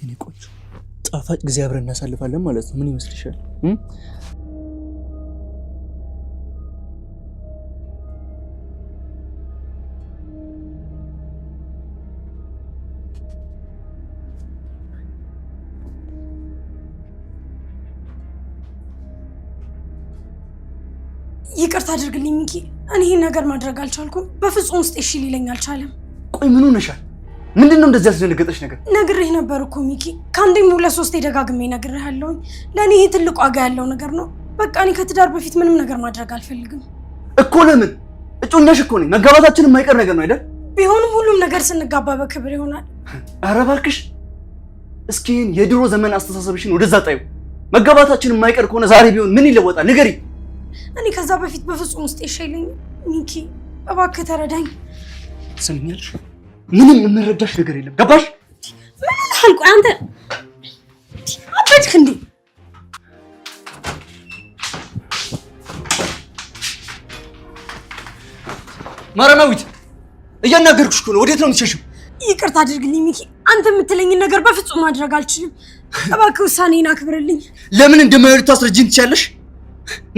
የኔ ቆንጆ ጣፋጭ ጊዜ አብረን እናሳልፋለን ማለት ነው። ምን ይመስልሻል? ይቅርታ አድርግልኝ ሚኪ፣ እኔ ይሄን ነገር ማድረግ አልቻልኩም። በፍጹም ውስጥ እሺ ሊለኝ አልቻለም። ቆይ ምን ሆነሻል? ምንድነው እንደዚህ ያስደነገጠሽ ነገር? ነግሬህ ነበር እኮ ሚኪ፣ ከአንዴም ሁለት ሶስቴ ደጋግሜ ነግሬሃለሁ። ለእኔ ይሄ ትልቅ ዋጋ ያለው ነገር ነው። በቃ እኔ ከትዳር በፊት ምንም ነገር ማድረግ አልፈልግም እኮ። ለምን? እጮኛሽ እኮ ነኝ። መጋባታችን የማይቀር ነገር ነው አይደል? ቢሆንም ሁሉም ነገር ስንጋባ በክብር ይሆናል። ኧረ እባክሽ እስኪ የድሮ ዘመን አስተሳሰብሽን ወደዛ ጣዩ። መጋባታችን የማይቀር ከሆነ ዛሬ ቢሆን ምን ይለወጣል? ንገሪ። እኔ ከዛ በፊት በፍጹም ውስጥ ይሻለኝ ሚኪ፣ እባክህ ተረዳኝ። ሰምኛለሽ? ምንም የምረዳሽ ነገር የለም። ገባሽ? ምን አልኩ? አንተ አበድክ እንዴ? ማረማዊት እያናገርኩሽ እኮ ነው። ወዴት ነው የምትሸሽው? ይቅርታ አድርግልኝ ሚኪ፣ አንተ የምትለኝን ነገር በፍጹም ማድረግ አልችልም። እባክህ ውሳኔን አክብርልኝ። ለምን እንደማይወድ ታስረጅኝ ትችያለሽ?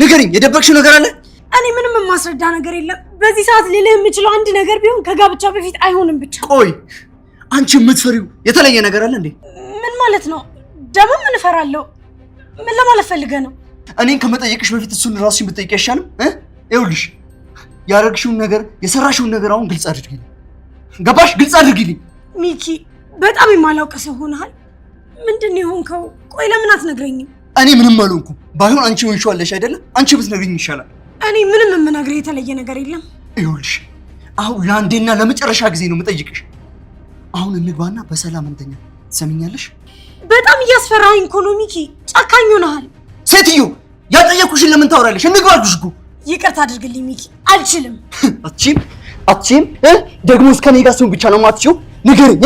ንገሪኝ፣ የደበቅሽው ነገር አለ? እኔ ምንም የማስረዳ ነገር የለም። በዚህ ሰዓት ልልህ የምችለው አንድ ነገር ቢሆን ከጋብቻ በፊት አይሆንም ብቻ። ቆይ አንቺ የምትፈሪው የተለየ ነገር አለ እንዴ? ምን ማለት ነው ደግሞ? ምን እፈራለሁ? ምን ለማለት ፈልገህ ነው? እኔን ከመጠየቅሽ በፊት እሱን ራስሽን ብትጠይቂ አይሻልም? ይኸውልሽ ያደረግሽውን ነገር የሰራሽውን ነገር አሁን ግልጽ አድርጊልኝ። ገባሽ? ግልጽ አድርጊልኝ። ሚኪ በጣም የማላውቅ ሰው ሆነሃል። ምንድን ነው የሆንከው? ቆይ ለምን አትነግረኝም? እኔ ምንም አልሆንኩም። ባይሆን አንቺ ሆንሻለሽ አይደለ? አንቺ ብትነግሪኝ ይሻላል። እኔ ምንም የምነግርህ የተለየ ነገር የለም። ይኸውልሽ አሁን ለአንዴና ለመጨረሻ ጊዜ ነው የምጠይቅሽ። አሁን እንግባና በሰላም እንተኛ። ትሰሚኛለሽ? በጣም እያስፈራኸኝ እኮ ነው ሚኪ። ጨካኝ ሆነሃል። ሴትዮ ያልጠየኩሽን ለምን ታወራለሽ? እንግባ አልኩሽ እኮ። ይቅርታ አድርግልኝ ሚኪ፣ አልችልም። አትችይም? ደግሞ እስከ እኔ ጋር ሲሆን ብቻ ነው የማትችይው? ንገሪኝ።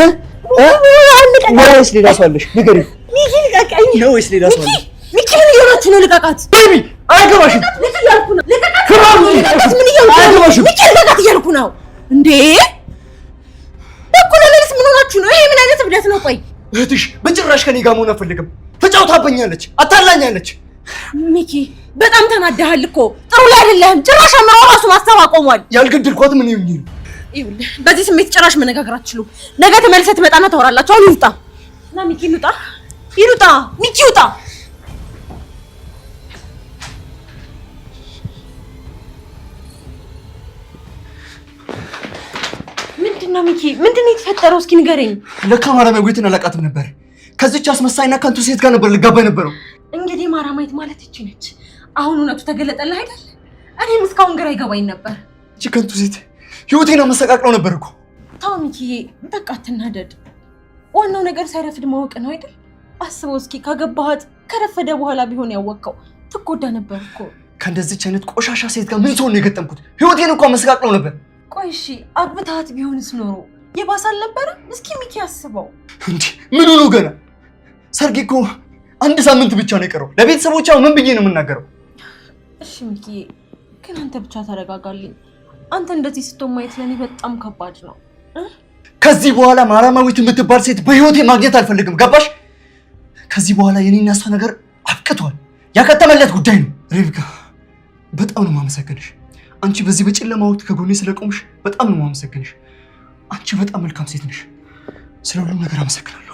ወይስ ሌላ ሰው አለሽ? ንገሪኝ። ሚኪ ልቀቀኝ። ነው ወይስ ሌላ ሰው አለሽ? ሚኪ ምን እየሆናችሁ ነው? ልቀቃት። ቤቢ አይገባሽም። ልቀቅ እያልኩ ነው። ልቀቃት። ምን እያልኩ ሚኪ ልቀቃት እያልኩ ነው እንዴ? እኩለ ሌሊት ምን ሆናችሁ ነው? ይሄ ምን አይነት እብደት ነው? ቆይ እህትሽ በጭራሽ ከኔ ጋር መሆን አትፈልግም። ተጫውታብኛለች፣ አታላኛለች። ሚኪ በጣም ተናደሃል እኮ። ጥሩ ላይ አይደለህም። ጭራሽ አምራው ራሱ ማስተው አቆሟል። ያልገድልኳት ምን ይሁን ነው? ይኸውልህ በዚህ ስሜት ጭራሽ መነጋገር አትችሉም። ነገ ተመልሰህ ትመጣና ታወራላችሁ። አሁን ይውጣ እና ሚኪ ይውጣ፣ ይውጣ፣ ሚኪ ይውጣ። ምንድነው ሚኪ? ምንድነው የተፈጠረው? እስኪ ንገረኝ። ለካ ማራማዊትን አላውቃትም ነበር። ከዚች አስመሳይና ከንቱ ሴት ጋር ነበር ልጋባ የነበረው። እንግዲህ ማራማዊት ማለት እቺ ነች። አሁን እውነቱ ተገለጠልህ አይደል? እኔም እስካሁን ግራ ይገባኝ ነበር። እቺ ከንቱ ሴት ህይወቴን አመሰቃቅለው ነበር እኮ። ተው ሚኪዬ፣ በቃ አትናደድ። ዋናው ነገር ሳይረፍድ ማወቅ ነው አይደል? አስበው እስኪ ካገባሃት ከረፈደ በኋላ ቢሆን ያወቀው ትጎዳ ነበር እኮ። ከእንደዚች አይነት ቆሻሻ ሴት ጋር ምን ሰው ነው የገጠምኩት? ህይወቴን እኮ አመሰቃቅለው ነበር። ቆይ እሺ አግብታት ቢሆንስ ኖሮ የባሰ አልነበረም? እስኪ ሚኪ አስበው እንዴ። ምን ሆኖ ገና ሰርጌ እኮ አንድ ሳምንት ብቻ ነው የቀረው። ለቤተሰቦቿ ምን ብዬ ነው የምናገረው? እሺ ሚኪ ግን አንተ ብቻ ተረጋጋልኝ። አንተ እንደዚህ ስትሆን ማየት ለኔ በጣም ከባድ ነው። ከዚህ በኋላ ማራማዊት የምትባል ሴት በህይወቴ ማግኘት አልፈልግም። ገባሽ? ከዚህ በኋላ የኔና እሷ ነገር አብቅቷል። ያከተመለት ጉዳይ ነው። ሬብካ በጣም ነው የማመሰግንሽ። አንቺ በዚህ በጨለማ ወቅት ከጎኔ ስለቆምሽ በጣም ነው የማመሰግንሽ። አንቺ በጣም መልካም ሴት ነሽ። ስለ ሁሉም ነገር አመሰግናለሁ።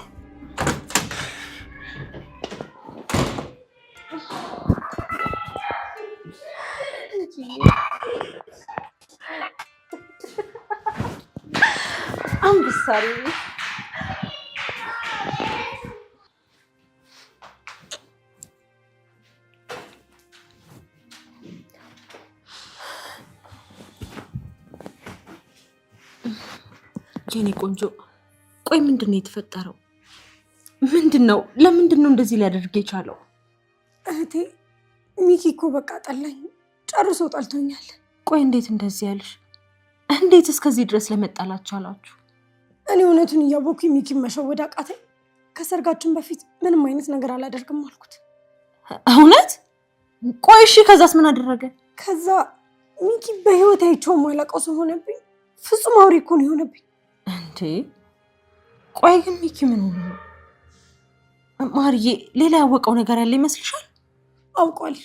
አንበሳሪ የኔ ቆንጆ፣ ቆይ ምንድነው የተፈጠረው? ምንድነው? ለምንድነው እንደዚህ ሊያደርግ የቻለው? እህቴ ሚኪ እኮ በቃ ጠላኝ፣ ጨርሶ ጠልቶኛል። ቆይ እንዴት እንደዚህ ያልሽ? እንዴት እስከዚህ ድረስ ለመጣላት ቻላችሁ? እኔ እውነቱን እያወኩኝ ሚኪ መሸወድ አቃተኝ። ከሰርጋችን በፊት ምንም አይነት ነገር አላደርግም አልኩት። እውነት? ቆይ እሺ ከዛስ ምን አደረገ? ከዛ ሚኪ በህይወት አይቼው ማላውቀው ሰው ሆነብኝ። ፍጹም አውሬ እኮ ነው የሆነብኝ። እንዴ ቆይ ግን ሚኪ ምን ሆነ ነው? ማርዬ ሌላ ያወቀው ነገር ያለ ይመስልሻል? አውቋል።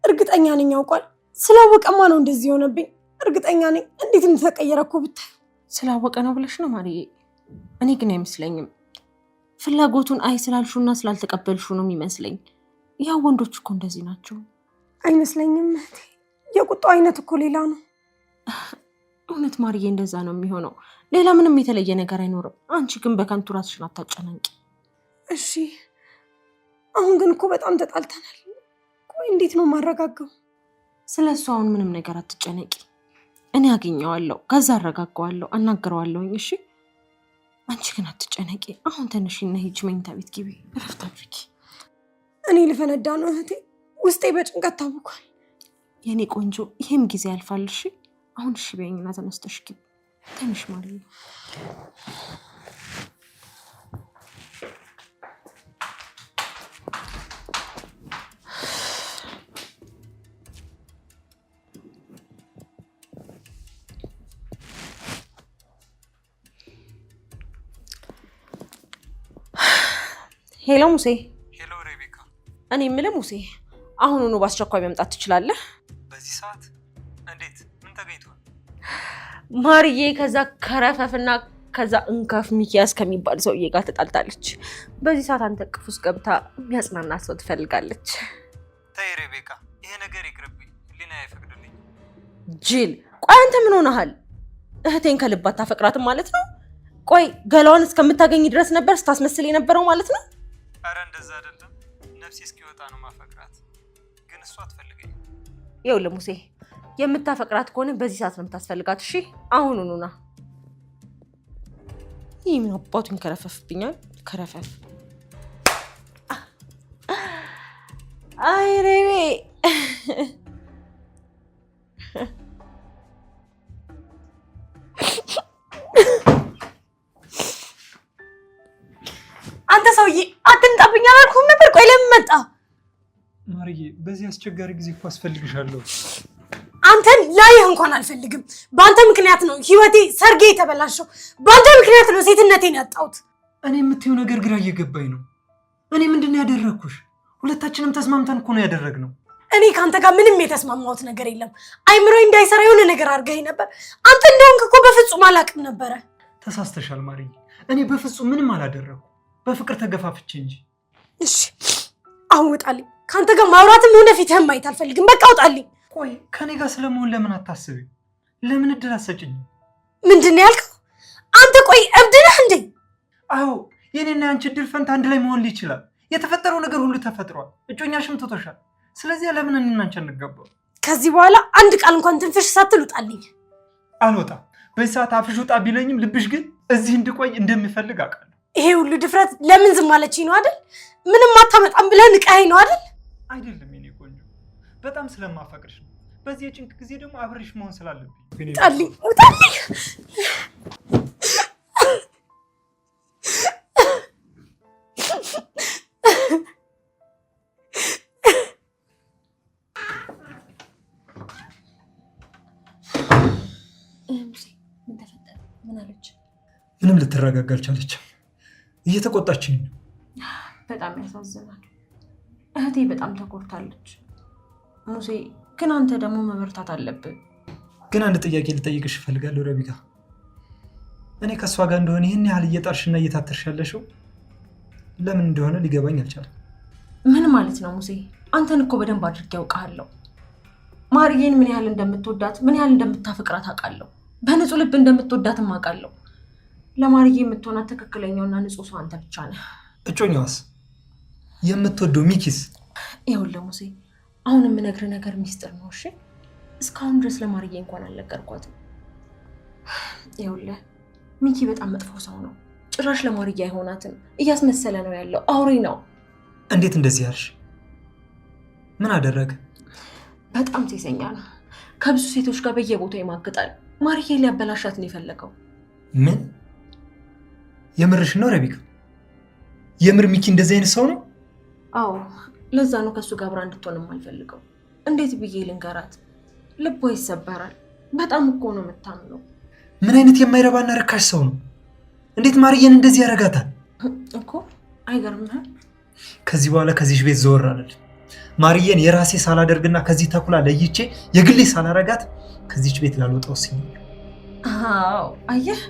እርግጠኛ ነኝ አውቋል። ስላወቀማ ነው እንደዚህ የሆነብኝ። እርግጠኛ ነኝ። እንዴት እንደተቀየረ እኮ ብታይ። ስላወቀ ነው ብለሽ ነው ማርዬ? እኔ ግን አይመስለኝም። ፍላጎቱን አይ ስላልሹና ስላልተቀበልሹ ነው የሚመስለኝ። ያው ወንዶች እኮ እንደዚህ ናቸው። አይመስለኝም እህቴ። የቁጣው አይነት እኮ ሌላ ነው። እውነት ማርዬ እንደዛ ነው የሚሆነው። ሌላ ምንም የተለየ ነገር አይኖርም። አንቺ ግን በከንቱ ራስሽን አታጨናንቂ። እሺ አሁን ግን እኮ በጣም ተጣልተናል። ቆይ እንዴት ነው ማረጋጋው? ስለሱ አሁን ምንም ነገር አትጨነቂ። እኔ አገኘዋለሁ፣ ከዛ አረጋጋዋለሁ፣ አናግረዋለሁኝ። እሺ አንቺ ግን አትጨነቂ። አሁን ተነሽና ሂጂ መኝታ ቤት ግቢ፣ እረፍት አድርጊ። እኔ ልፈነዳ ነው እህቴ። ውስጤ በጭንቀት ታውቋል። የኔ ቆንጆ ይሄም ጊዜ ያልፋል። እሺ አሁን እሺ በይኝና ተነስተሽ ግቢ። ተነሽ ማርዬ። ሄሎ ሙሴ። ሄሎ ሬቤካ። እኔ የምልህ ሙሴ አሁኑኑ በአስቸኳይ መምጣት ትችላለህ? በዚህ ሰዓት እንዴት? ምን ተገኝቷል? ማርዬ ከዛ ከረፈፍና ከዛ እንከፍ ሚኪያስ ከሚባል ሰውዬ ጋር ተጣልታለች። በዚህ ሰዓት አንተ እቅፍ ውስጥ ገብታ የሚያጽናናት ሰው ትፈልጋለች። ተይ ሬቤካ፣ ይሄ ነገር ይቅርብኝ። ህሊና አይፈቅድልኝ። ጅል። ቆይ አንተ ምን ሆነሃል? እህቴን ከልብ አታፈቅራትም ማለት ነው? ቆይ ገላዋን እስከምታገኝ ድረስ ነበር ስታስመስል የነበረው ማለት ነው? አረ እንደዛ አይደለም። ነፍሴ እስኪወጣ ነው ማፈቅራት፣ ግን እሷ አትፈልገኝ። ይኸውልህ ሙሴ፣ የምታፈቅራት ከሆነ በዚህ ሰዓት ነው የምታስፈልጋት። እሺ አሁኑኑ ና። ይህ ምን አባቱን ከረፈፍብኛል። ከረፈፍ አይ ሬቤ አንተ ሰውዬ አትምጣብኝ አላልኩም ነበር? ቆይ ለምን መጣ? ማርዬ በዚህ አስቸጋሪ ጊዜ እኮ አስፈልግሻለሁ። አንተን ላይህ እንኳን አልፈልግም። በአንተ ምክንያት ነው ህይወቴ፣ ሰርጌ የተበላሸው። በአንተ ምክንያት ነው ሴትነቴን ያጣሁት። እኔ የምትይው ነገር ግራ እየገባኝ ነው። እኔ ምንድን ነው ያደረግኩሽ? ሁለታችንም ተስማምተን እኮ ነው ያደረግነው። እኔ ከአንተ ጋር ምንም የተስማማሁት ነገር የለም። አይምሮዬ እንዳይሰራ የሆነ ነገር አድርገኸኝ ነበር። አንተ እንደሆንክ እኮ በፍጹም አላውቅም ነበረ። ተሳስተሻል ማርዬ። እኔ በፍጹም ምንም አላደረግኩ፣ በፍቅር ተገፋፍቼ እንጂ። እሺ አሁን ውጣልኝ። ከአንተ ጋር ማውራትም ሆነ ፊትህን ማየት አልፈልግም። በቃ ውጣልኝ። ቆይ ከኔ ጋር ስለመሆን ለምን አታስቢ? ለምን እድል አትሰጭኝ? ምንድን ነው ያልከው አንተ? ቆይ እብድ ነህ እንዴ? አዎ የኔና ያንቺ እድል ፈንታ አንድ ላይ መሆን ይችላል። የተፈጠረው ነገር ሁሉ ተፈጥሯል። እጮኛሽም ትቶሻል። ስለዚህ ለምን እኔና አንቺ እንገባው? ከዚህ በኋላ አንድ ቃል እንኳን ትንፍሽ ሳትል ውጣልኝ። አልወጣም። በዚህ ሰዓት አፍሽ ውጣ ቢለኝም ልብሽ ግን እዚህ እንድቆይ እንደሚፈልግ አውቃለሁ። ይሄ ሁሉ ድፍረት ለምን ዝም አለችኝ ነው አይደል? ምንም አታመጣም ብለህ ንቀኸኝ ነው አይደል? አይደለም የኔ ቆንጆ፣ በጣም ስለማፈቅርሽ ነው። በዚህ የጭንቅ ጊዜ ደግሞ አብሬሽ መሆን ስላለብኝ ውጣልኝ፣ ውጣልኝ። ምንም ልትረጋጋ አልቻለችም። እየተቆጣችኝ ነው። በጣም ያሳዝናል። እህቴ በጣም ተቆርታለች። ሙሴ ግን አንተ ደግሞ መበርታት አለብን። ግን አንድ ጥያቄ ልጠይቅሽ እፈልጋለሁ ረቢካ። እኔ ከእሷ ጋር እንደሆነ ይህን ያህል እየጣርሽና እየታተርሽ ያለሽው ለምን እንደሆነ ሊገባኝ አልቻለም። ምን ማለት ነው ሙሴ? አንተን እኮ በደንብ አድርጌ ያውቃለሁ። ማርዬን ምን ያህል እንደምትወዳት ምን ያህል እንደምታፈቅራት አውቃለሁ። በንጹህ ልብ እንደምትወዳትም አውቃለሁ። ለማርዬ የምትሆናት ትክክለኛውና ንጹህ ሰው አንተ ብቻ ነህ። እጮኛዋስ? የምትወደው ሚኪስ? ይኸውልህ ሙሴ፣ አሁን የምነግርህ ነገር ሚስጥር ነው። እሺ? እስካሁን ድረስ ለማርዬ እንኳን አልነገርኳትም። ይኸውልህ ሚኪ በጣም መጥፎ ሰው ነው። ጭራሽ ለማርዬ አይሆናትም። እያስመሰለ ነው ያለው። አውሬ ነው። እንዴት እንደዚህ ያልሽ? ምን አደረገ? በጣም ሴሰኛ ነው። ከብዙ ሴቶች ጋር በየቦታው ይማግጣል። ማርዬ ሊያበላሻት ነው የፈለገው። ምን? የምርሽ ነው ረቢካ? የምር ሚኪ እንደዚህ አይነት ሰው ነው? አዎ፣ ለዛ ነው ከሱ ጋር አብራ እንድትሆንም አልፈልገው። እንዴት ብዬ ልንገራት? ልቧ ይሰበራል። በጣም እኮ ነው የምታምነው። ምን አይነት የማይረባና ርካሽ ሰው ነው? እንዴት ማርዬን እንደዚህ ያረጋታል? እኮ አይገርምህም? ከዚህ በኋላ ከዚህ ቤት ዘወር አለል። ማርዬን የራሴ ሳላደርግና ከዚህ ተኩላ ለይቼ የግሌ ሳላረጋት ከዚህች ቤት ላልወጣ ወስኛለሁ። አዎ አየህ፣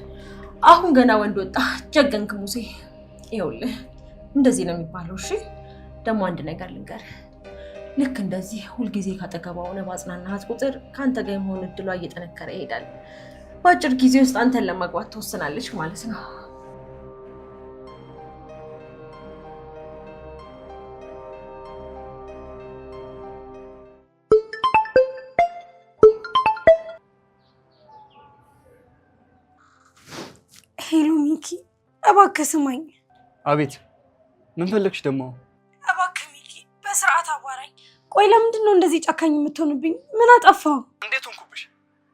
አሁን ገና ወንድ ወጣ ጀገንክ ሙሴ። ይኸውልህ እንደዚህ ነው የሚባለው። እሺ ደግሞ አንድ ነገር ልንገርህ፣ ልክ እንደዚህ ሁልጊዜ ካጠገቧ ሆነ ባጽናናሃት ቁጥር ከአንተ ጋር የመሆን እድሏ እየጠነከረ ይሄዳል። በአጭር ጊዜ ውስጥ አንተን ለማግባት ትወስናለች ማለት ነው። ሄሎ ሚኪ፣ እባክህ ስማኝ። አቤት፣ ምን ፈለግሽ ደግሞ? እባክህ ሚኪ በስርዓት አዋራኝ። ቆይ ለምንድን ነው እንደዚህ ጨካኝ የምትሆንብኝ? ምን አጠፋው? እንዴት ሆንኩብሽ?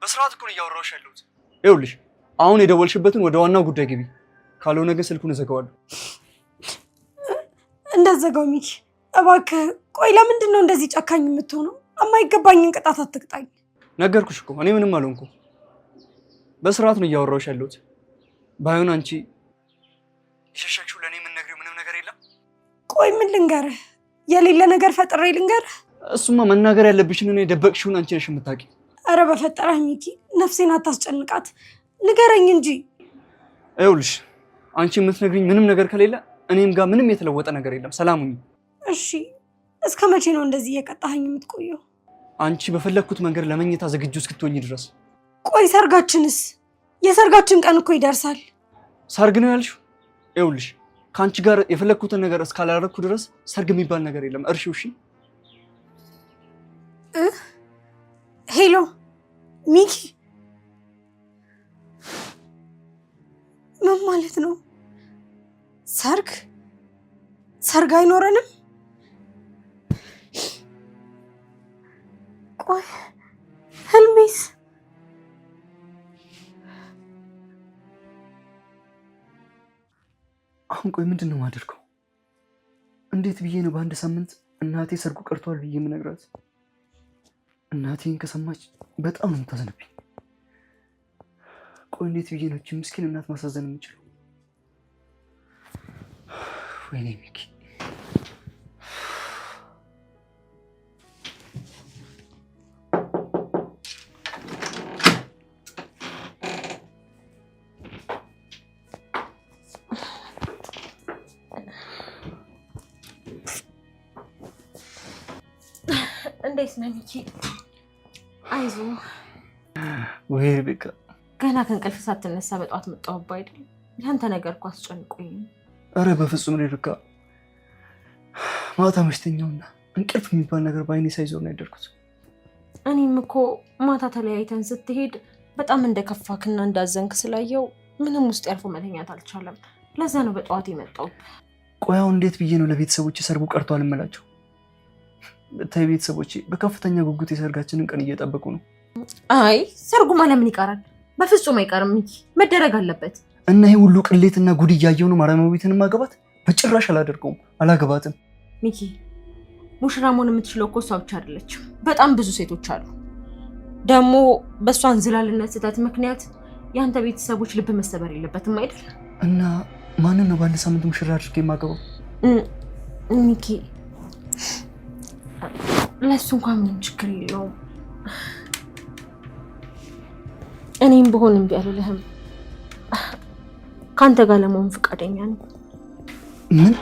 በስርዓት እኮ ነው እያወራሁሽ ያለሁት። ይኸውልሽ አሁን የደወልሽበትን ወደ ዋናው ጉዳይ ግቢ፣ ካልሆነ ግን ስልኩን እዘጋዋለሁ። እንዳትዘጋው ሚኪ እባክህ። ቆይ ለምንድን ነው እንደዚህ ጨካኝ የምትሆነው? የማይገባኝን ቅጣት አትቅጣኝ። ነገርኩሽ እኮ እኔ ምንም አልሆንኩም። በስርዓት ነው እያወራሁሽ ያለሁት። ባይሆን አንቺ የሸሸግሽው ለእኔ የምንነግሪው ምንም ነገር የለም? ቆይ ምን ልንገርህ? የሌለ ነገር ፈጥሬ ልንገርህ? እሱማ መናገር ያለብሽን እኔ የደበቅሽውን አንቺ ነሽ የምታውቂ። አረ በፈጠረህ ሚኪ ነፍሴን አታስጨንቃት፣ ንገረኝ እንጂ። ይኸውልሽ አንቺ የምትነግሪኝ ምንም ነገር ከሌለ እኔም ጋር ምንም የተለወጠ ነገር የለም። ሰላም ሁኚ። እሺ እስከ መቼ ነው እንደዚህ እየቀጣኸኝ የምትቆየው? አንቺ በፈለግኩት መንገድ ለመኝታ ዝግጁ እስክትሆኚ ድረስ። ቆይ ሰርጋችንስ? የሰርጋችን ቀን እኮ ይደርሳል። ሰርግ ነው ያልሽው? ይኸውልሽ ከአንቺ ጋር የፈለግኩትን ነገር እስካላደረግኩ ድረስ ሰርግ የሚባል ነገር የለም። እርሺው። እሺ ሄሎ ሚኪ፣ ምን ማለት ነው? ሰርግ አይኖረንም? ቆይ ህልሜስ? አሁን ቆይ ምንድን ነው የማደርገው? እንዴት ብዬ ነው በአንድ ሳምንት እናቴ ሰርጉ ቀርቷል ብዬ የምነግራት? እናቴን ከሰማች በጣም ነው የምታዘንብኝ። ቆይ እንዴት ብዬ ነው እቺ ምስኪን እናት ማሳዘን የምችለው? ወይኔ ሚኪ፣ እንዴት ነህ ሚኪ? አይዞህ። ወይ በቃ ገና ከእንቅልፍ ሳትነሳ በጠዋት መጣሁብህ አይደል? ያንተ ነገር እኮ አስጨንቆኝ። አረ በፍጹም ሪርካ፣ ማታ መሽተኛውና እንቅልፍ የሚባል ነገር በአይኔ ሳይዞር ነው ያደርኩት። እኔም እኮ ማታ ተለያይተን ስትሄድ በጣም እንደከፋክና እንዳዘንክ ስላየው ምንም ውስጥ ያርፎ መተኛት አልቻለም። ለዛ ነው በጠዋት የመጣሁብህ። ቆይ አሁን እንዴት ብዬ ነው ለቤተሰቦቼ ሰርጉ ቀርቷል እምላቸው? ብታይ ቤተሰቦቼ በከፍተኛ ጉጉት የሰርጋችንን ቀን እየጠበቁ ነው። አይ ሰርጉማ ለምን ይቀራል? በፍጹም አይቀርም ሚኪ፣ መደረግ አለበት። እና ይሄ ሁሉ ቅሌትና ጉድ እያየሁ ነው ማርያማዊትን ማገባት? በጭራሽ አላደርገውም፣ አላገባትም። ሚኪ ሙሽራ መሆን የምትችለው እኮ እሷ ብቻ አይደለችም፣ በጣም ብዙ ሴቶች አሉ። ደግሞ በእሷን ዝላልነት ስህተት ምክንያት የአንተ ቤተሰቦች ልብ መሰበር የለበትም አይደል? እና ማንን ነው በአንድ ሳምንት ሙሽራ አድርጌ የማገባው? ሚኪ ለሱ እንኳን ምንም ችግር የለውም። እኔም ብሆን እምቢ አልልህም። ከአንተ ጋር ለመሆን ፈቃደኛ ነኝ። ምን?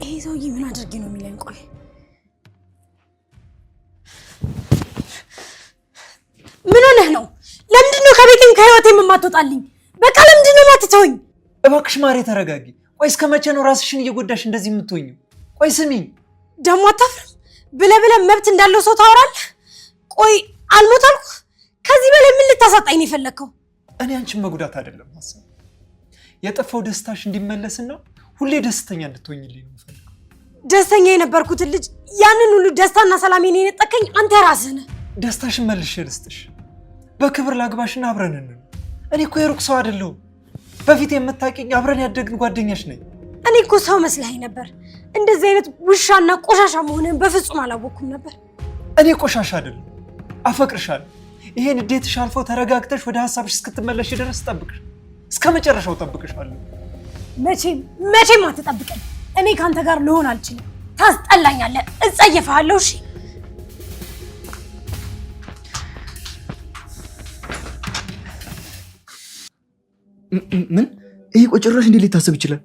ይሄ ሰውዬ ምን አድርጌ ነው የሚለኝ? ቆይ ምን ሆነህ ነው? ለምንድን ነው ከቤቴም ከህይወቴም የማትወጣልኝ? በቃ ለምንድን ነው የማትተወኝ? እባክሽ ማሬ ተረጋጊ። ቆይ እስከ መቼ ነው ራስሽን እየጎዳሽ እንደዚህ የምትሆኚው? ቆይ ስሚኝ፣ ደግሞ አታፍርም? ብለህ መብት እንዳለው ሰው ታወራለህ? ቆይ አልሞት አልኩ። ከዚህ በላይ ምን ልታሳጣኝ ነው የፈለግከው? እኔ አንቺን መጉዳት አይደለም ሀሳብ፣ የጠፋው ደስታሽ እንዲመለስና ሁሌ ደስተኛ እንድትሆኝልኝ ነው የምፈልገው። ደስተኛ የነበርኩትን ልጅ ያንን ሁሉ ደስታና ሰላሜን የነጠቀኝ አንተ ራስህ ነህ። ደስታሽን መልሼ ልስጥሽ። በክብር ላግባሽና አብረን እንኑር። እኔ እኮ የሩቅ ሰው አይደለሁም። በፊት የምታውቂኝ አብረን ያደግን ጓደኛሽ ነኝ። እኔ እኮ ሰው መስለኸኝ ነበር። እንደዚህ አይነት ውሻና ቆሻሻ መሆንህን በፍጹም አላወቅኩም ነበር። እኔ ቆሻሻ አይደለም፣ አፈቅርሻለሁ። ይሄን እንዴትሽ አልፎ ተረጋግተሽ ወደ ሀሳብሽ እስክትመለሽ ድረስ ጠብቅሽ፣ እስከ መጨረሻው ጠብቅሻለሁ። መቼም አትጠብቀኝ። እኔ ከአንተ ጋር ልሆን አልችልም። ታስጠላኛለህ፣ እጸየፍሃለሁ። እሺ ምን? ይሄ ጭራሽ እንዴት ሊታሰብ ይችላል?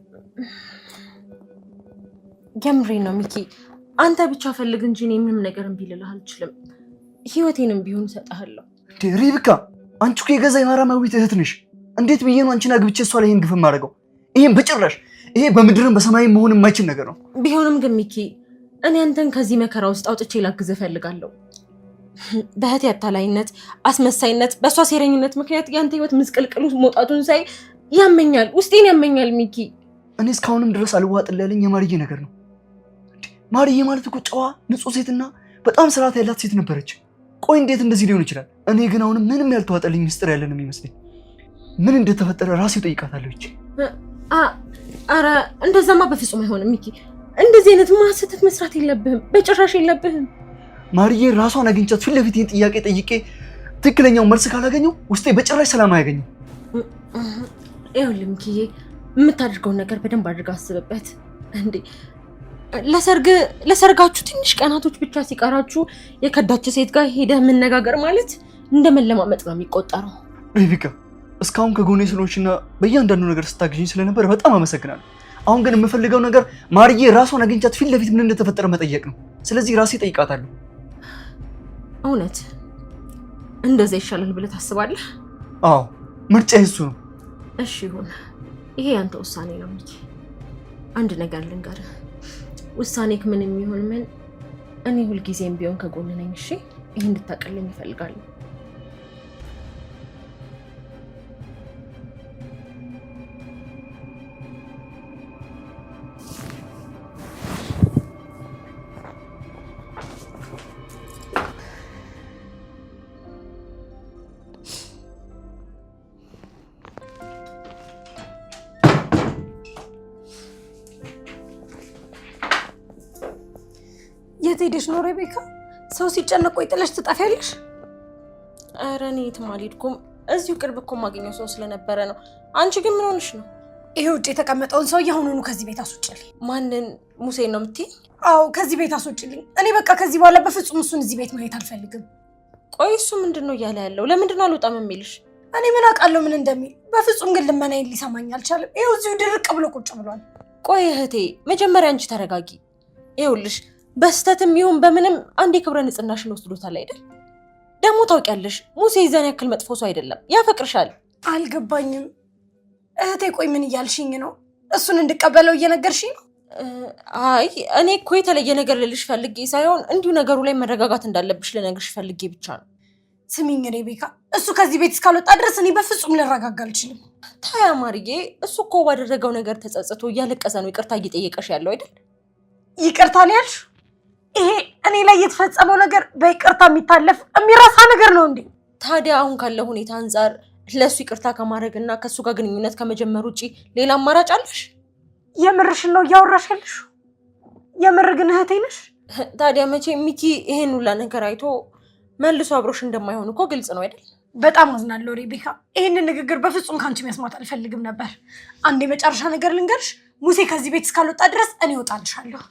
የምሬ ነው ሚኪ፣ አንተ ብቻ ፈልግ እንጂ እኔ ምንም ነገር እምቢ ልልህ አልችልም። ህይወቴንም ቢሆን እሰጥሃለሁ። ሪብቃ፣ አንቺ እኮ የገዛ የማራማዊት እህት ነሽ። እንዴት ብዬ ነው አንቺን አግብቼ እሷ ላይ ይሄን ግፍ የማደርገው? ይሄን በጭራሽ። ይሄ በምድርም በሰማይም መሆን የማይችል ነገር ነው። ቢሆንም ግን ሚኪ፣ እኔ አንተን ከዚህ መከራ ውስጥ አውጥቼ ላግዝህ እፈልጋለሁ። በእህቴ አታላይነት፣ አስመሳይነት፣ በእሷ ሴረኝነት ምክንያት ያንተ ህይወት ምስቅልቅሉ መውጣቱን ሳይ ያመኛል፣ ውስጤን ያመኛል ሚኪ። እኔ እስካሁንም ድረስ አልዋጥልኝ ያለኝ የማርዬ ነገር ነው። ማርዬ ማለት እኮ ጨዋ፣ ንጹህ ሴትና በጣም ስርዓት ያላት ሴት ነበረች። ቆይ እንዴት እንደዚህ ሊሆን ይችላል? እኔ ግን አሁንም ምንም ያልተዋጠልኝ ምስጢር ያለን የሚመስለኝ። ምን እንደተፈጠረ ራሴው ጠይቃታለሁ። እቺ አረ እንደዛማ በፍጹም አይሆንም ሚኪ። እንደዚህ አይነት ማስተት መስራት የለብህም፣ በጭራሽ የለብህም። ማርዬ ራሷን አግኝቻት ፊት ለፊት ይህን ጥያቄ ጠይቄ ትክክለኛው መልስ ካላገኘው ውስጤ በጭራሽ ሰላም አያገኝም። ይኸውልህ ሚኪዬ፣ የምታደርገውን ነገር በደንብ አድርገህ አስብበት። እንዴ ለሰርጋችሁ ትንሽ ቀናቶች ብቻ ሲቀራችሁ የከዳች ሴት ጋር ሄደህ መነጋገር ማለት እንደ መለማመጥ ነው የሚቆጠረው። ሪቪካ፣ እስካሁን ከጎኔ ስለሆንሽና በእያንዳንዱ ነገር ስታግዥኝ ስለነበር በጣም አመሰግናለሁ። አሁን ግን የምፈልገው ነገር ማርዬ ራሷን አግኝቻት ፊት ለፊት ምን እንደተፈጠረ መጠየቅ ነው። ስለዚህ ራሴ ጠይቃታለሁ። እውነት እንደዛ ይሻላል ብለህ ታስባለህ? አዎ፣ ምርጫ እሱ ነው። እሺ ይሁን፣ ይሄ ያንተ ውሳኔ ነው ሚኪ። አንድ ነገር ልንገርህ፣ ውሳኔክ ምንም ይሁን ምን እኔ ሁልጊዜም ቢሆን ከጎን ነኝ። እሺ፣ ይሄ እንድታቀልኝ እፈልጋለሁ። የት ሄደሽ ነው ሬቤካ? ሰው ሲጨነቅ ቆይ ጥለሽ ትጠፊያለሽ? ኧረ እኔ የትም አልሄድኩም። እዚሁ ቅርብ እኮ የማገኘው ሰው ስለነበረ ነው። አንቺ ግን ምን ሆነሽ ነው? ይሄ ውጭ የተቀመጠውን ሰው አሁኑኑ ከዚህ ቤት አስወጪልኝ። ማንን? ሙሴን ነው የምትይኝ? አዎ ከዚህ ቤት አስወጪልኝ። እኔ በቃ ከዚህ በኋላ በፍጹም እሱን እዚህ ቤት ማየት አልፈልግም። ቆይ እሱ ምንድን ነው እያለ ያለው? ለምንድን ነው አልወጣም የሚልሽ? እኔ ምን አውቃለሁ ምን እንደሚል። በፍጹም ግን ልመናዬን ሊሰማኝ አልቻለም። ይኸው እዚሁ ድርቅ ብሎ ቁጭ ብሏል። ቆይ እህቴ መጀመሪያ አንቺ ተረጋጊ። ይኸውልሽ በስተትም ይሁን በምንም አንዴ ክብረ ንጽህናሽን ወስዶታል አይደል? ደግሞ ታውቂያለሽ ሙሴ ይዛን ያክል መጥፎ ሰው አይደለም፣ ያፈቅርሻል። አልገባኝም እህቴ። ቆይ ምን እያልሽኝ ነው? እሱን እንድቀበለው እየነገርሽኝ ነው? አይ እኔ እኮ የተለየ ነገር ልልሽ ፈልጌ ሳይሆን እንዲሁ ነገሩ ላይ መረጋጋት እንዳለብሽ ልነግርሽ ፈልጌ ብቻ ነው። ስሚኝ ሬቤካ፣ እሱ ከዚህ ቤት እስካልወጣ ድረስ እኔ በፍጹም ልረጋጋ አልችልም። ታያ ማርዬ፣ እሱ እኮ ባደረገው ነገር ተጸጽቶ እያለቀሰ ነው ይቅርታ እየጠየቀሽ ያለው አይደል? ይቅርታ ነው ያልሽው? ይሄ እኔ ላይ የተፈጸመው ነገር በይቅርታ የሚታለፍ የሚረሳ ነገር ነው እንዴ? ታዲያ አሁን ካለው ሁኔታ አንጻር ለሱ ይቅርታ ከማድረግና ከሱ ጋር ግንኙነት ከመጀመር ውጪ ሌላ አማራጭ አለሽ? የምርሽን ነው እያወራሽ ያለሽ? የምር ግን እህቴ ነሽ? ታዲያ መቼ ሚኪ ይሄን ሁላ ነገር አይቶ መልሶ አብሮሽ እንደማይሆን እኮ ግልጽ ነው አይደል? በጣም አዝናለሁ ሬቤካ። ይሄንን ንግግር በፍጹም ካንቺ መስማት አልፈልግም ነበር። አንድ የመጨረሻ ነገር ልንገርሽ፣ ሙሴ ከዚህ ቤት እስካልወጣ ድረስ እኔ እወጣልሻለሁ።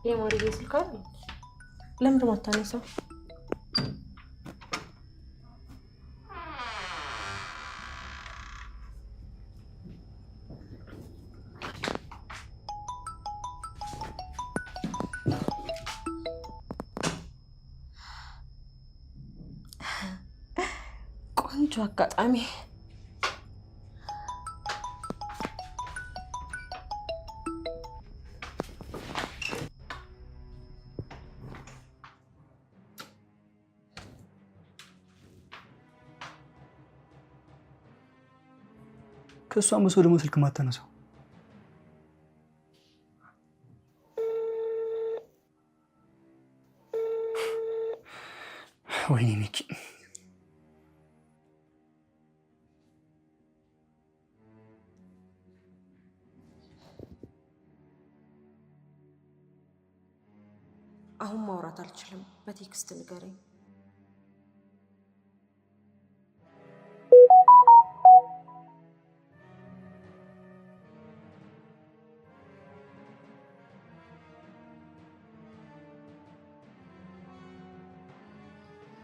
የማርዬ ስልክ አይደል? ለምንድን ነው የማታነሳው? ቆንጆ አጋጣሚ ከሷም በሰው ደግሞ ስልክ ማታነሳው? ወይኔ ሚኪ አሁን ማውራት አልችልም። በቴክስት ንገረኝ።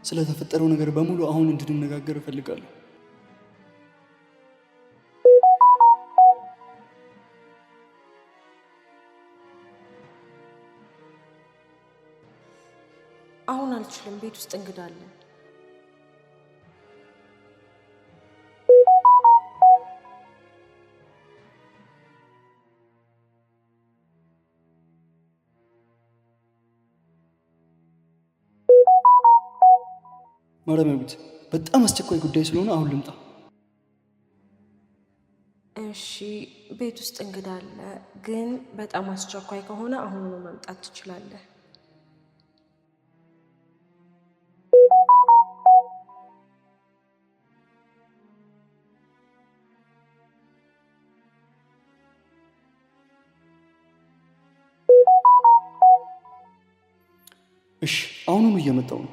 ስለተፈጠረው ነገር በሙሉ አሁን እንድንነጋገር እፈልጋለሁ። አሁን አልችልም። ቤት ውስጥ እንግዳ አለ። ማረሚያዊት በጣም አስቸኳይ ጉዳይ ስለሆነ አሁን ልምጣ። እሺ፣ ቤት ውስጥ እንግዳ አለ፣ ግን በጣም አስቸኳይ ከሆነ አሁኑኑ መምጣት ትችላለህ። እሺ፣ አሁኑኑ እየመጣሁ ነው።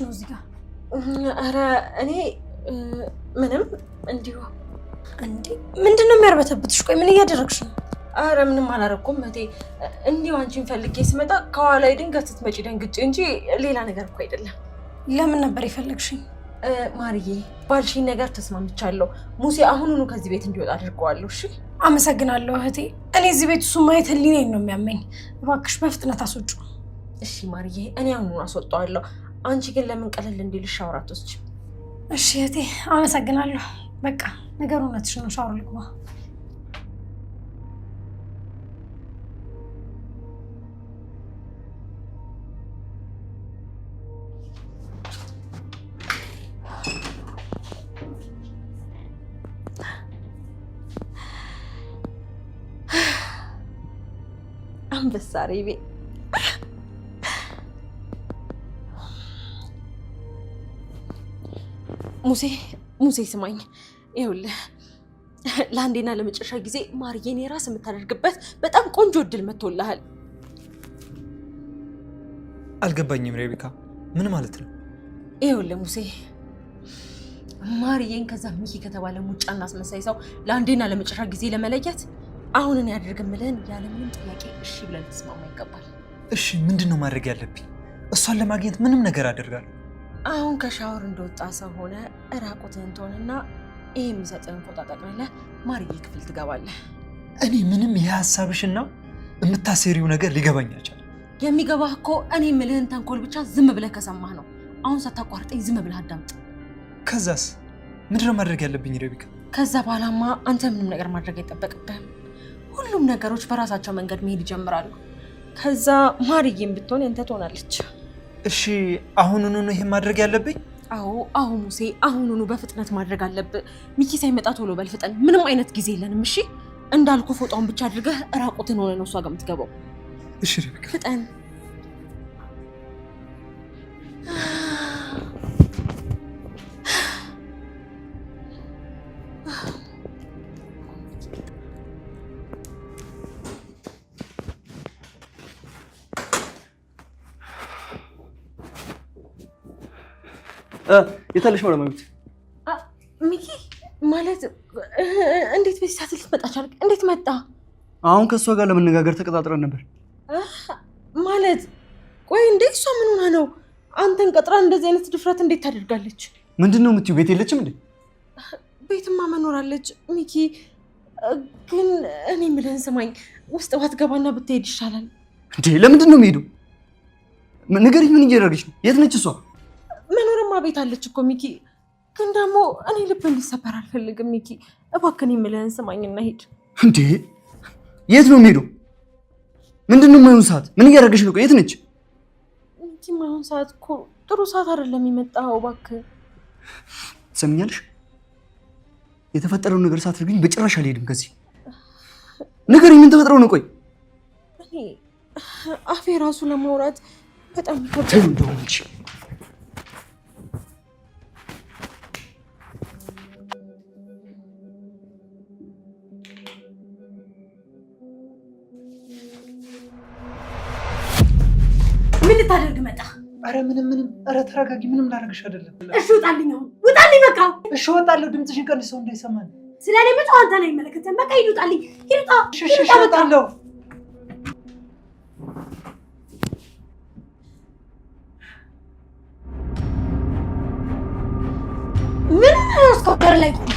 ነው እዚህ ጋር? ኧረ እኔ ምንም እንዲሁ። እንዴ ምንድነው የሚያርበተብትሽ? ቆይ ምን እያደረግሽ ነው? ኧረ ምንም አላረኩም እህቴ። እንዲሁ አንቺን ፈልጌ ስመጣ ከኋላ ድንገት ስትመጪ ደንግጬ እንጂ ሌላ ነገር እኮ አይደለም። ለምን ነበር የፈለግሽኝ? ማርዬ ባልሽኝ ነገር ተስማምቻለሁ። ሙሴ አሁኑኑ ከዚህ ቤት እንዲወጣ አድርገዋለሁ። እሺ አመሰግናለሁ እህቴ። እኔ እዚህ ቤት እሱ ማየት ህሊናዬን ነው የሚያመኝ። እባክሽ በፍጥነት አስወጪው። እሺ ማርዬ፣ እኔ አሁኑኑ አስወጣዋለሁ። አንቺ ግን ለምን ቀለል እንዲልሽ ሻወር አትወስጂም? እሺ እህቴ አመሰግናለሁ። በቃ ነገሩ እውነትሽ ነው። ሻወር ልግባ። አንበሳ ሬቤ ሙሴ ስማኝ፣ ይኸውልህ ለአንዴና ለመጨረሻ ጊዜ ማርዬን የራስ የምታደርግበት በጣም ቆንጆ እድል መጥቶልሃል። አልገባኝም ሬቤካ፣ ምን ማለት ነው? ይኸውልህ ሙሴ፣ ማርዬን ከዛ ሚኪ ከተባለ ሙጫና አስመሳይ ሰው ለአንዴና ለመጨረሻ ጊዜ ለመለየት አሁን እኔ ያደርግምልህን ያለምንም ጥያቄ እሺ ብለን ተስማማ ይገባል። እሺ ምንድን ነው ማድረግ ያለብኝ? እሷን ለማግኘት ምንም ነገር አደርጋለሁ። አሁን ከሻወር እንደወጣ ሰው ሆነ እራቁትህን ትሆንና ይህ የሚሰጥህን ፎጣ ጠቅልለህ ማርዬ ክፍል ትገባለህ። እኔ ምንም ይሄ ሀሳብሽና የምታሴሪው ነገር ሊገባኝ አልቻለም። የሚገባህ እኮ እኔ የምልህን ተንኮል ብቻ ዝም ብለህ ከሰማህ ነው። አሁን ሳታቋርጠኝ ዝም ብለህ አዳምጥ። ከዛስ ምንድን ነው ማድረግ ያለብኝ ሬቤካ? ከዛ በኋላማ አንተ ምንም ነገር ማድረግ አይጠበቅብህም። ሁሉም ነገሮች በራሳቸው መንገድ መሄድ ይጀምራሉ። ከዛ ማርዬም ብትሆን ያንተ ትሆናለች። እሺ አሁኑኑ ነው ይሄን ማድረግ ያለብኝ? አዎ ሙሴ፣ አሁኑኑ በፍጥነት ማድረግ አለብህ። ሚኪ ሳይመጣ ቶሎ በል ፍጠን። ምንም አይነት ጊዜ የለንም። እሺ እንዳልኩ ፎጣውን ብቻ አድርገህ ራቁትን ሆነ ነው እሷ ጋር የምትገባው። እሺ ሬቤካ ፍጠን። የታለሽ ማረሚያዊት? ሚኪ ማለት እንዴት በዚህ ሰዓት ልትመጣ ቻልክ? እንዴት መጣ? አሁን ከእሷ ጋር ለመነጋገር ተቀጣጥረን ነበር። ማለት ቆይ እንዴ እሷ ምን ሆና ነው አንተን ቀጥራ እንደዚህ አይነት ድፍረት እንዴት ታደርጋለች? ምንድን ነው የምትይው? ቤት የለችም እንዴ? ቤትማ መኖራለች ሚኪ። ግን እኔ የምልህን ስማኝ፣ ውስጥ ባትገባና ብትሄድ ይሻላል። እንዴ ለምንድን ነው የምሄደው? ንገሪኝ፣ ምን እያደረገች ነው? የት ነች እሷ? መኖርማ ቤት አለች እኮ ሚኪ። ግን ደግሞ እኔ ልብ እንዲሰበር አልፈልግም ሚኪ። እባክህን የምልህን ስማኝና ሂድ። እንዴ የት ነው የምሄደው? ምንድን ነው የማይሆን ሰዓት? ምን እያደረገች ነው? የት ነች ሚኪ? የማይሆን ሰዓት እኮ ጥሩ ሰዓት አይደለም የመጣኸው። እባክህ ትሰምኛለሽ? የተፈጠረውን ነገር ሳትነግሪኝ በጭራሽ አልሄድም ከዚህ። ንገሪኝ፣ ምን ተፈጥሮ ነው? ቆይ እኔ አፌ ራሱ ለማውራት በጣም ተይው እንደሆነ እንጂ ምን ልታደርግ መጣ? አረ ምንም። አረ ተረጋጊ። ምንም ላደርግሽ አይደለም። እሺ ውጣልኝ፣ አሁን ውጣልኝ። በቃ እሺ እወጣለሁ። ድምፅሽን ቀንሰው እንዳይሰማኝ። ስለኔ መጣው አንተ ላይ መለከተን። በቃ ሂድ፣ ውጣልኝ። ሂድ፣ ውጣ። እሺ እወጣለሁ። ምን ነው እስከ በር ላይ ቆም